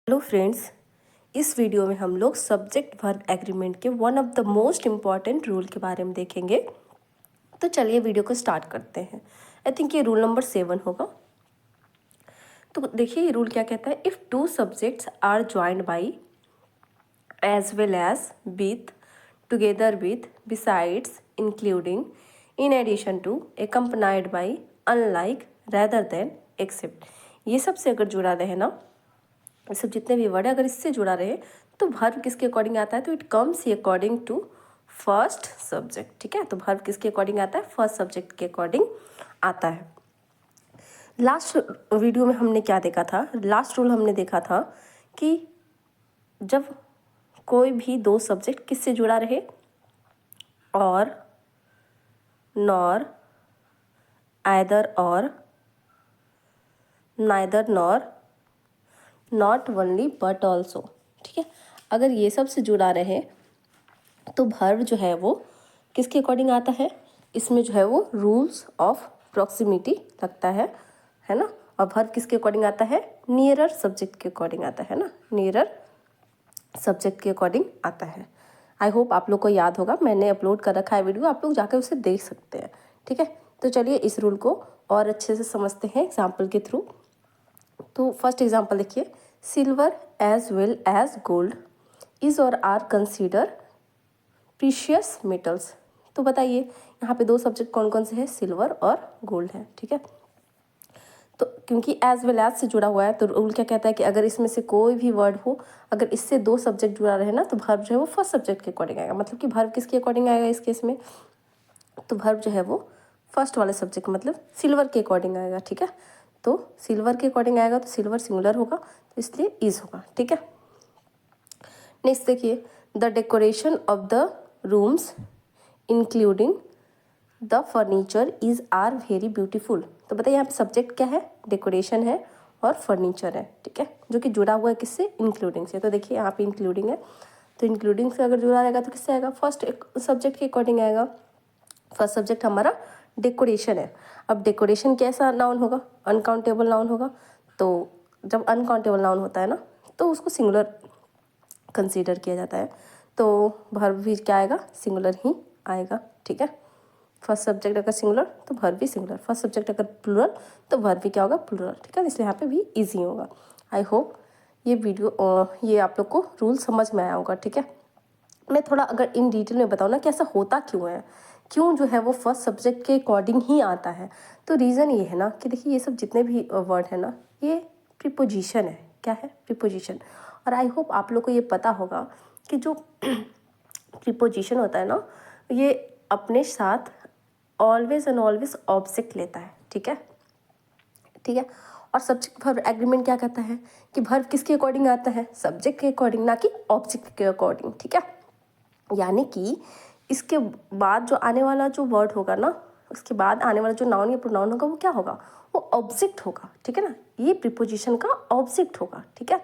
Hello friends, इस video में हम लोग सब्जेक्ट वर्ब एग्रीमेंट के one of the most important rule के बारे में देखेंगे। तो चलिए वीडियो को स्टार्ट करते हैं। आई थिंक ये रूल नंबर 7 होगा। तो देखिए ये रूल क्या कहता है। If two subjects are joined by as well as with together with besides including in addition to accompanied by unlike rather than except, ये सबसे अगर जुड़ा रहे ना, ये सब जितने भी वर्ड है अगर इससे जुड़ा रहे तो वर्ब किसके अकॉर्डिंग आता है, तो it comes according to first subject. ठीक है, तो वर्ब किसके अकॉर्डिंग आता है, फर्स्ट सब्जेक्ट के अकॉर्डिंग आता है। लास्ट वीडियो में हमने क्या देखा था, लास्ट रूल हमने देखा था कि जब कोई भी दो सब्जेक्ट किससे जुड़ा रहे, और, नॉर, आइदर और, neither nor, not only but also. ठीक है, अगर ये सब से जुड़ा रहे तो वर्ब जो है वो किसके अकॉर्डिंग आता है, इसमें जो है वो रूल्स ऑफ प्रॉक्सिमिटी लगता है ना। और वर्ब किसके अकॉर्डिंग आता है, नियरर सब्जेक्ट के अकॉर्डिंग आता है ना, नियरर सब्जेक्ट के अकॉर्डिंग आता है। आई होप आप लोग को याद होगा, मैंने अपलोड कर रखा है वीडियो, आप लोग जाकर उसे देख सकते हैं। ठीक है, तो चलिए इस रूल को और अच्छे से समझते हैं एग्जाम्पल के थ्रू। तो फर्स्ट एग्जाम्पल देखिए, silver as well as gold is और आर कंसीडर प्रीशियस मेटल्स। तो बताइए यहाँ पे दो सब्जेक्ट कौन कौन से हैं, सिल्वर और गोल्ड है। ठीक है, तो क्योंकि एज वेल एज से जुड़ा हुआ है तो रूल क्या कहता है कि अगर इसमें से कोई भी वर्ड हो, अगर इससे दो सब्जेक्ट जुड़ा रहे ना, तो वर्ब जो है वो फर्स्ट सब्जेक्ट के अकॉर्डिंग आएगा। मतलब कि वर्ब किसके अकॉर्डिंग आएगा इस केस में, तो वर्ब जो है वो फर्स्ट वाले सब्जेक्ट मतलब सिल्वर के अकॉर्डिंग आएगा। ठीक है, तो सिल्वर के अकॉर्डिंग आएगा तो सिल्वर सिंगुलर होगा, तो इसलिए इज होगा। ठीक है, नेक्स्ट देखिए, the decoration of the rooms including the furniture is are very beautiful. तो बताइए यहाँ पे सब्जेक्ट क्या है, डेकोरेशन है और फर्नीचर है। ठीक है, जो कि जुड़ा हुआ है किससे, इंक्लूडिंग से। तो देखिए यहाँ पे इंक्लूडिंग है, तो इंक्लूडिंग से अगर जुड़ा रहेगा तो किससे आएगा, फर्स्ट सब्जेक्ट के अकॉर्डिंग आएगा। फर्स्ट सब्जेक्ट हमारा डेकोरेशन है। अब डेकोरेशन कैसा नाउन होगा, अनकाउंटेबल नाउन होगा। तो जब अनकाउंटेबल नाउन होता है ना, तो उसको सिंगुलर कंसीडर किया जाता है, तो वर्ब भी क्या आएगा, सिंगुलर ही आएगा। ठीक है, फर्स्ट सब्जेक्ट अगर सिंगुलर तो वर्ब भी सिंगुलर, फर्स्ट सब्जेक्ट अगर प्लूरल तो वर्ब भी क्या होगा, प्लूरल। ठीक है, इसलिए यहाँ पे भी इजी होगा। आई होप ये वीडियो ये आप लोग को रूल समझ में आया होगा। ठीक है, मैं थोड़ा अगर इन डिटेल में बताऊँ ना कि ऐसा होता क्यों है, क्यों जो है वो फर्स्ट सब्जेक्ट के अकॉर्डिंग ही आता है। तो रीज़न ये है ना कि देखिए ये सब जितने भी वर्ड है ना, ये प्रीपोजिशन है। क्या है, प्रीपोजिशन। और आई होप आप लोग को ये पता होगा कि जो प्रीपोजिशन होता है ना, ये अपने साथ ऑलवेज एंड ऑलवेज ऑब्जेक्ट लेता है। ठीक है, ठीक है, और सब्जेक्ट वर्ब एग्रीमेंट क्या कहता है कि वर्ब किसके अकॉर्डिंग आता है, सब्जेक्ट के अकॉर्डिंग, ना कि ऑब्जेक्ट के अकॉर्डिंग। ठीक है, यानी कि इसके बाद जो आने वाला जो वर्ड होगा ना, उसके बाद आने वाला जो नाउन या प्रोनाउन होगा वो क्या होगा, वो ऑब्जेक्ट होगा। ठीक है ना, ये प्रीपोजिशन का ऑब्जेक्ट होगा। ठीक है,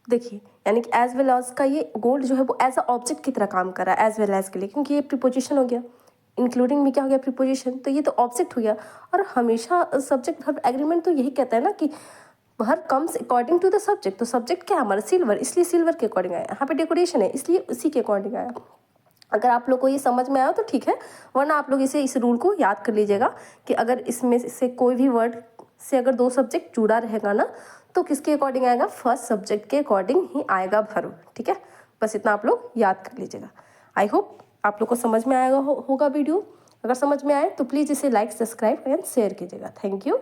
देखिए यानी कि एज वेल एज का ये गोल्ड जो है वो एज अ ऑब्जेक्ट की तरह काम कर रहा है एज वेल एज के लिए, क्योंकि ये प्रीपोजिशन हो गया, इंक्लूडिंग भी क्या हो गया, प्रीपोजिशन, तो ये तो ऑब्जेक्ट हो गया। और हमेशा सब्जेक्ट वर्ब एग्रीमेंट तो यही कहता है ना कि verb comes according to the subject. तो सब्जेक्ट क्या है हमारा, सिल्वर, इसलिए सिल्वर के अकॉर्डिंग आया। यहाँ पे डेकोरेशन है इसलिए उसी के अकॉर्डिंग आया। अगर आप लोग को ये समझ में आया तो ठीक है, वरना आप लोग इस रूल को याद कर लीजिएगा कि अगर इसमें से कोई भी वर्ड से अगर दो सब्जेक्ट जुड़ा रहेगा ना, तो किसके अकॉर्डिंग आएगा, फर्स्ट सब्जेक्ट के अकॉर्डिंग ही आएगा वर्ब। ठीक है, बस इतना आप लोग याद कर लीजिएगा। आई होप आप लोग को समझ में आएगा होगा वीडियो। अगर समझ में आए तो प्लीज़ इसे लाइक, सब्सक्राइब एंड शेयर कीजिएगा। Thank you.